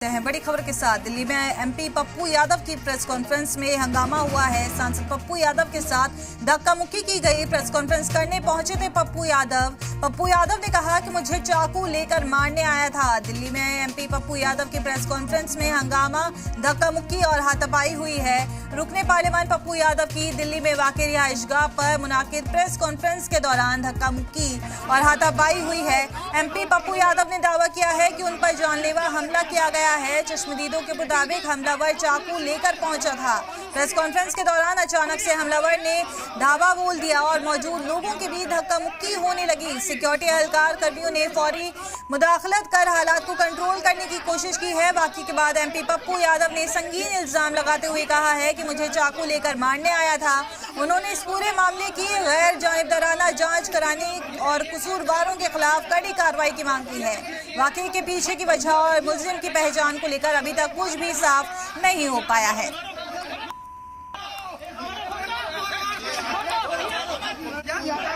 हैं बड़ी खबर के साथ। दिल्ली में एमपी पप्पू यादव की प्रेस कॉन्फ्रेंस में हंगामा हुआ है। सांसद पप्पू यादव के साथ धक्का मुक्की की गई। प्रेस कॉन्फ्रेंस करने पहुंचे थे पप्पू यादव ने कहा कि मुझे चाकू लेकर मारने आया था। दिल्ली में एमपी पप्पू यादव की प्रेस कॉन्फ्रेंस में हंगामा, धक्का मुक्की और हाथापाई हुई है। रुकने पार्लियामान पप्पू यादव की दिल्ली में वाकई रिहाइशगाह पर मुनाकिद प्रेस कॉन्फ्रेंस के दौरान धक्का मुक्की और हाथापाई हुई है। एमपी पप्पू यादव ने दावा किया है कि उन पर जानलेवा हमला किया गया है। चश्मदीदों के मुताबिक हमलावर चाकू लेकर पहुंचा था। प्रेस कॉन्फ्रेंस के दौरान अचानक से हमलावर ने धावा बोल दिया और मौजूद लोगों के बीच धक्का मुक्की होने लगी। सिक्योरिटी एहलकार कर्मियों ने फौरी मुदाखलत कर हालात को कंट्रोल करने की कोशिश की है। बाकी के बाद एमपी पप्पू यादव ने संगीन इल्जाम लगाते हुए कहा है कि मुझे चाकू लेकर मारने आया था। उन्होंने इस पूरे मामले की गैर जानिबदाराना जांच कराने और कसूरवारों के खिलाफ कड़ी कार्रवाई की मांग की है। वाकई के पीछे की वजह और मुलजिम की पहचान को लेकर अभी तक कुछ भी साफ नहीं हो पाया है।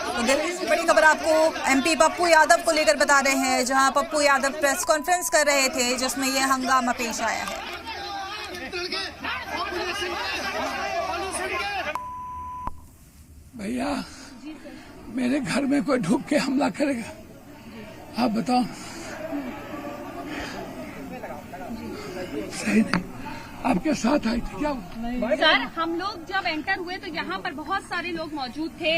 तो दिल्ली से बड़ी खबर आपको एमपी पप्पू यादव को लेकर बता रहे हैं, जहां पप्पू यादव प्रेस कॉन्फ्रेंस कर रहे थे जिसमें यह हंगामा पेश आया है। भैया, मेरे घर में कोई ढुक के हमला करेगा, आप बताओ। सही नहीं, आपके साथ आई थी क्या? सर, हम लोग जब एंटर हुए तो यहाँ पर बहुत सारे लोग मौजूद थे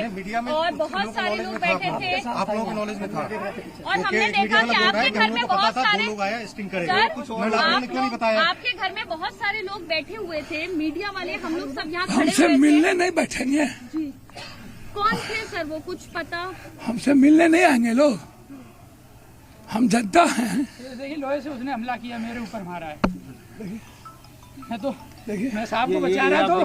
और बहुत सारे लोग बैठे थे। आप लोगों के नॉलेज में था और हमने देखा कि आपके घर में बहुत सारे लोग आए स्टिंग सर, क्यों नहीं बताया? आपके घर में बहुत सारे लोग बैठे हुए थे, मीडिया वाले, हम लोग सब यहाँ खड़े हमसे हुए थे। मिलने नहीं बैठेंगे। जी, कौन थे सर वो, कुछ पता? हमसे मिलने नहीं आएंगे लोग, हम जनता हैं। देखिए, लोहे से उसने हमला किया, मेरे ऊपर मारा है। मैं तो देखिए, मैं साहब को बचा रहा तो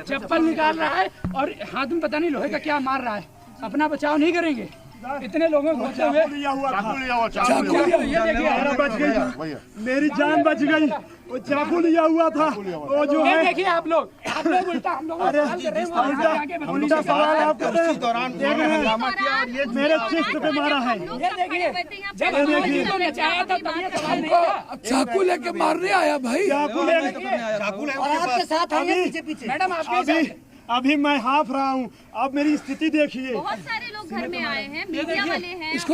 चप्पल निकाल रहा है और हाथ में पता नहीं लोहे का क्या मार रहा है। अपना बचाव नहीं करेंगे, इतने लोगों को चाकू लिया हुआ बच गई, मेरी जान बच गई। वो चाकू लिया हुआ था, वो जो है। देखिए आप लोग उल्टा हम लोग उल्टा सवाल आप कर रहे हैं। मेरे चेस्ट पे मारा है। चाकू लेके मारने आया भाई। चाकू आपके साथ मैडम, अभी मैं हाफ रहा हूँ। अब मेरी स्थिति देखिए। बहुत सारे लोग घर में आए हैं, मीडिया वाले हैं। इसको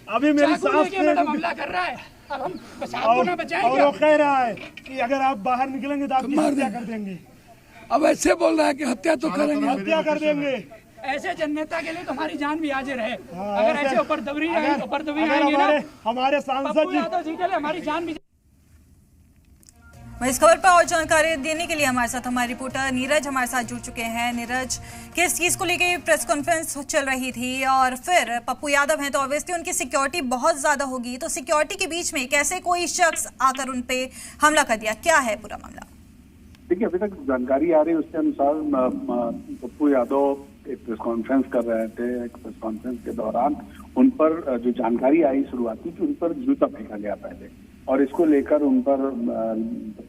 अभी मेरी सांस मैडम हमला कर रहा है। अब हम आपको ना बचाएंगे। और वो कह रहा है कि अगर आप बाहर निकलेंगे तो आपकी हत्या कर देंगे। अब ऐसे बोल रहा है कि हत्या तो करेंगे, हत्या कर देंगे। ऐसे जननेता के लिए तो हमारी जान भी हाजिर है। अगर ऐसे ऊपर दबरी आएंगे ना, हमारे सांसद पप्पू यादव जी के लिए हमारी जान भी। इस खबर पर और जानकारी देने के लिए हमारे साथ हमारे रिपोर्टर नीरज हमारे साथ जुड़ चुके हैं। नीरज, किस चीज को लेकर प्रेस कॉन्फ्रेंस चल रही थी और फिर पप्पू यादव हैं तो ऑब्वियसली उनकी सिक्योरिटी बहुत ज्यादा होगी, तो सिक्योरिटी के बीच में कैसे कोई शख्स आकर उन पे हमला कर दिया, क्या है पूरा मामला? देखिए, अभी तक जानकारी आ रही है उसके अनुसार पप्पू यादव एक प्रेस कॉन्फ्रेंस कर रहे थे। एक प्रेस कॉन्फ्रेंस के दौरान उन पर जो जानकारी आई शुरुआती कि उन पर जूता फेंका गया पहले, और इसको लेकर उन पर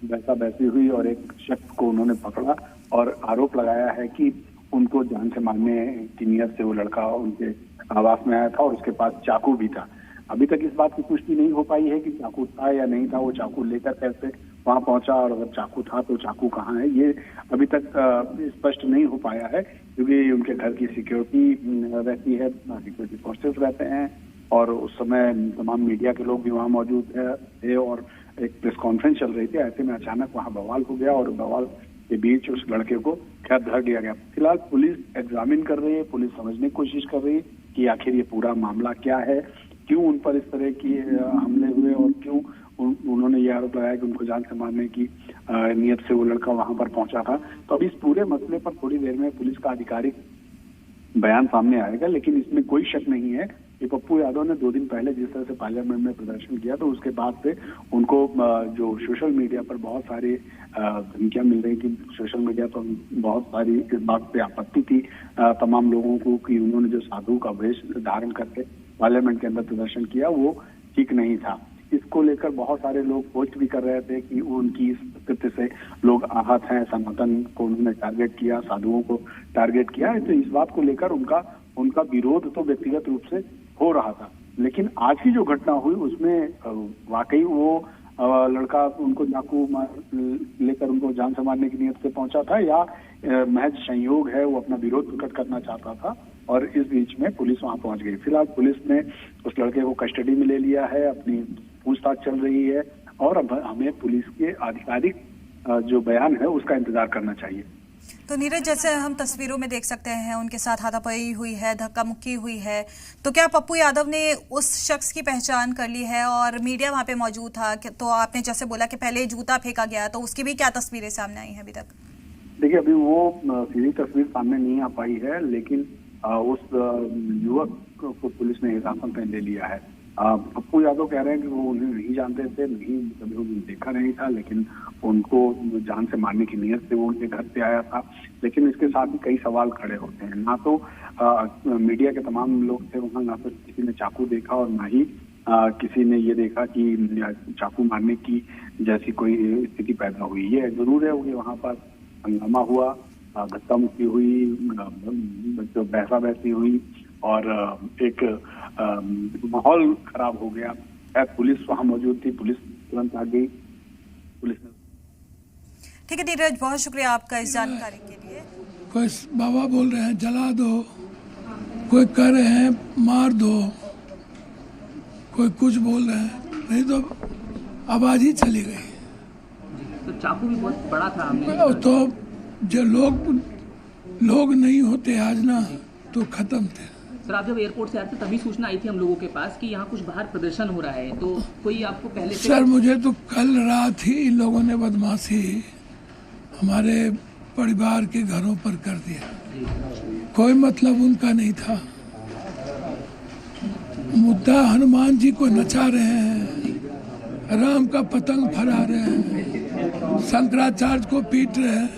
वैसा बैसी हुई और एक शख्स को उन्होंने पकड़ा और आरोप लगाया है कि उनको जान से मारने की नियत से वो लड़का उनके आवास में आया था और उसके पास चाकू भी था। अभी तक इस बात की पुष्टि नहीं हो पाई है कि चाकू था या नहीं था, वो चाकू लेकर कैसे वहां पहुंचा, और अगर चाकू था तो चाकू कहाँ है, ये अभी तक स्पष्ट नहीं हो पाया है, क्योंकि उनके घर की सिक्योरिटी रहती है, सिक्योरिटी फोर्सेस रहते हैं और उस समय तमाम मीडिया के लोग भी वहाँ मौजूद थे और एक प्रेस कॉन्फ्रेंस चल रही थी। ऐसे में अचानक वहाँ बवाल हो गया और बवाल के बीच उस लड़के को खैर धर दिया गया। फिलहाल पुलिस एग्जामिन कर रही है, पुलिस समझने की कोशिश कर रही है कि आखिर ये पूरा मामला क्या है, क्यों उन पर इस तरह की हमले हुए और क्यों उन्होंने ये आरोप लगाया कि उनको जान से मारने की नियत से वो लड़का वहां पर पहुंचा था। तो अभी इस पूरे मसले पर थोड़ी देर में पुलिस का आधिकारिक बयान सामने आएगा, लेकिन इसमें कोई शक नहीं है कि पप्पू यादव ने 2 दिन पहले जिस तरह से पार्लियामेंट में प्रदर्शन किया, तो उसके बाद से उनको जो सोशल मीडिया पर बहुत सारी धमकियां मिल रही कि सोशल मीडिया पर बहुत सारी इस बात पे आपत्ति थी तमाम लोगों को कि उन्होंने जो साधु का वेश धारण करके पार्लियामेंट के अंदर प्रदर्शन किया वो ठीक नहीं था। इसको लेकर बहुत सारे लोग पोस्ट भी कर रहे थे कि उनकी इस कृत्य से लोग आहत हैं, सनातन को उन्होंने टारगेट किया, साधुओं को टारगेट किया है। तो इस बात को लेकर उनका विरोध तो व्यक्तिगत रूप से हो रहा था, लेकिन आज की जो घटना हुई उसमें वाकई वो लड़का उनको चाकू लेकर उनको जान से मारने की नियत से पहुंचा था या महज संयोग है, वो अपना विरोध प्रकट करना चाहता था और इस बीच में पुलिस वहां पहुंच गई। फिलहाल पुलिस ने उस लड़के को कस्टडी में ले लिया है, अपनी पूछताछ चल रही है और अब हमें पुलिस के आधिकारिक जो बयान है उसका इंतजार करना चाहिए। तो नीरज, जैसे हम तस्वीरों में देख सकते हैं उनके साथ हाथापाई हुई है, धक्का मुक्की हुई है, तो क्या पप्पू यादव ने उस शख्स की पहचान कर ली है और मीडिया वहां पे मौजूद था? तो आपने जैसे बोला कि पहले जूता फेंका गया, तो उसकी भी क्या तस्वीरें सामने आई हैं अभी तक? देखिए, अभी वो सीधी तस्वीर सामने नहीं आ पाई है, लेकिन उस युवक को पुलिस ने हिरासत में ले लिया है। पप्पू यादव कह रहे हैं कि वो उन्हें नहीं जानते थे, नहीं कभी उन्हें देखा नहीं था, लेकिन उनको जान से मारने की नियत से वो उनके घर पे आया था। लेकिन इसके साथ ही कई सवाल खड़े होते हैं। ना तो मीडिया के तमाम लोग थे वहाँ, ना तो किसी ने चाकू देखा और ना ही किसी ने ये देखा कि चाकू मारने की जैसी कोई स्थिति पैदा हुई। ये जरूर है कि वहाँ पर हंगामा हुआ, धक्का मुक्की हुई, बहसा बहसी हुई और एक माहौल खराब हो गया। पुलिस वहां मौजूद थी, पुलिस तुरंत आ गई। पुलिस ने ठीक है नीरज, बहुत शुक्रिया आपका इस जानकारी के लिए। कोई बाबा बोल रहे हैं जला दो, कोई कह रहे हैं मार दो, कोई कुछ बोल रहे हैं, नहीं तो आवाज ही चली गई। तो चाकू भी बहुत बड़ा था हमने तो जो लोग नहीं होते आज ना तो खत्म थे। सर, आप जब एयरपोर्ट से आए थे तभी सूचना आई थी हम लोगों के पास कि यहाँ कुछ बाहर प्रदर्शन हो रहा है, तो कोई आपको पहले से? सर, मुझे तो कल रात ही इन लोगों ने बदमाशी हमारे परिवार के घरों पर कर दिया। कोई मतलब उनका नहीं था। मुद्दा हनुमान जी को नचा रहे हैं, राम का पतंग फहरा रहे हैं, शंकराचार्य को पीट रहे हैं,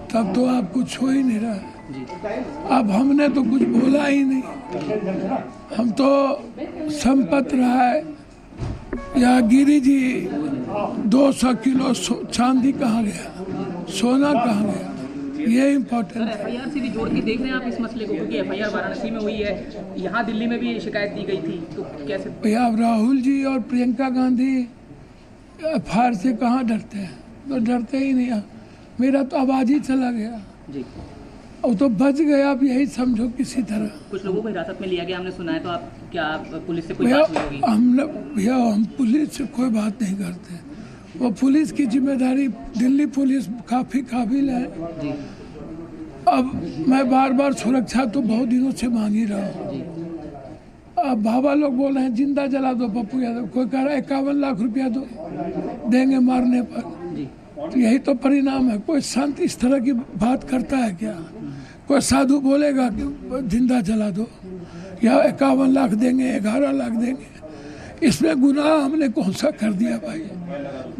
तब तो आप कुछ हो ही नहीं रहा। अब हमने तो कुछ बोला ही नहीं। हम तो संपत राय या गिरी जी 200 किलो चांदी कहाँ गया, सोना कहाँ गया, ये इम्पोर्टेंट है। एफआईआर से भी जोड़ के देख रहे हैं आप इस मसले को, क्योंकि एफआईआर वाराणसी में हुई है, यहाँ दिल्ली में भी शिकायत दी गई थी, तो कैसे? भैया, राहुल जी और प्रियंका गांधी एफआईआर से कहाँ डरते हैं? तो डरते ही नहीं। मेरा तो आवाज ही चला गया जी, और तो बच गया। आप यही समझो किसी तरह। कुछ लोगों को हिरासत में लिया गया हमने सुना है, तो आप क्या पुलिस से कोई बात हुई होगी? हम पुलिस से कोई बात नहीं करते। वो पुलिस की जिम्मेदारी, दिल्ली पुलिस काफी काबिल है। अब मैं बार बार सुरक्षा तो बहुत दिनों से मांग ही रहा हूँ। अब बाबा लोग बोल रहे हैं जिंदा जला दो पप्पू यादव, कोई कह रहा है 51 लाख रुपया दो देंगे मारने पर। तो यही तो परिणाम है। कोई संत इस तरह की बात करता है क्या? कोई साधु बोलेगा कि जिंदा जला दो या 51 लाख देंगे, 11 लाख देंगे? इसमें गुनाह हमने कौन सा कर दिया भाई?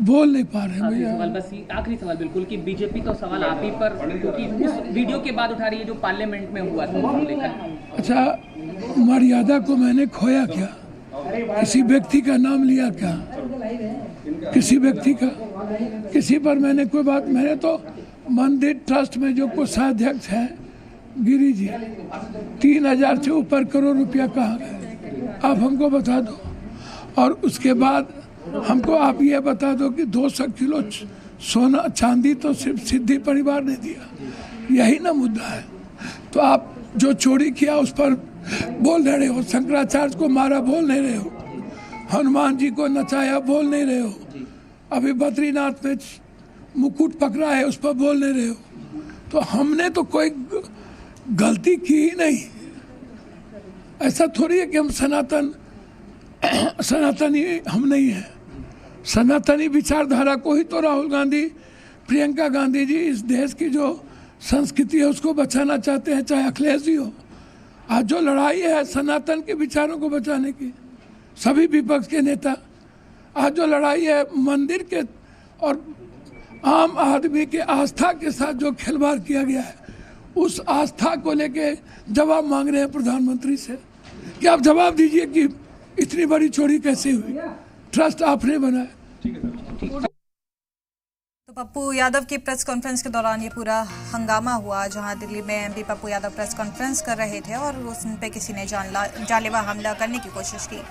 बोल नहीं पा रहे भैया। बस आखिरी सवाल बिल्कुल कि बीजेपी तो सवाल आप ही पर, क्योंकि उस वीडियो के बाद उठा रही है जो पार्लियामेंट में हुआ था लेकर। अच्छा, मर्यादा को मैंने खोया क्या? किसी व्यक्ति का नाम लिया क्या? किसी व्यक्ति का, किसी पर मैंने कोई बात? मैंने तो मंदिर ट्रस्ट में जो कोषाध्यक्ष हैं गिरी जी, 3000 से ऊपर करोड़ रुपया कहाँ गए? आप हमको बता दो। और उसके बाद हमको आप ये बता दो कि 200 किलो सोना चांदी तो सिर्फ सिद्धि परिवार ने दिया। यही ना मुद्दा है। तो आप जो चोरी किया उस पर बोल नहीं रहे हो, शंकराचार्य को मारा बोल नहीं रहे हो, हनुमान जी को नचाया बोल नहीं रहे हो, अभी बद्रीनाथ में मुकुट पकड़ा है उस पर बोल नहीं रहे हो। तो हमने तो कोई गलती की ही नहीं। ऐसा थोड़ी है कि हम सनातनी हम नहीं है। सनातनी विचारधारा को ही तो राहुल गांधी, प्रियंका गांधी जी इस देश की जो संस्कृति है उसको बचाना चाहते हैं, चाहे अखिलेश जी हो। आज जो लड़ाई है सनातन के विचारों को बचाने की, सभी विपक्ष के नेता, आज जो लड़ाई है मंदिर के और आम आदमी के आस्था के साथ जो खिलवाड़ किया गया है, उस आस्था को लेके जवाब मांग रहे हैं प्रधानमंत्री से कि आप जवाब दीजिए कि इतनी बड़ी चोरी कैसे हुई? ट्रस्ट आपने बनाया। पप्पू यादव की प्रेस कॉन्फ्रेंस के दौरान ये पूरा हंगामा हुआ, जहां दिल्ली में MP Pappu Yadav press conference कर रहे थे और उन पे किसी ने जानलेवा हमला करने की कोशिश की।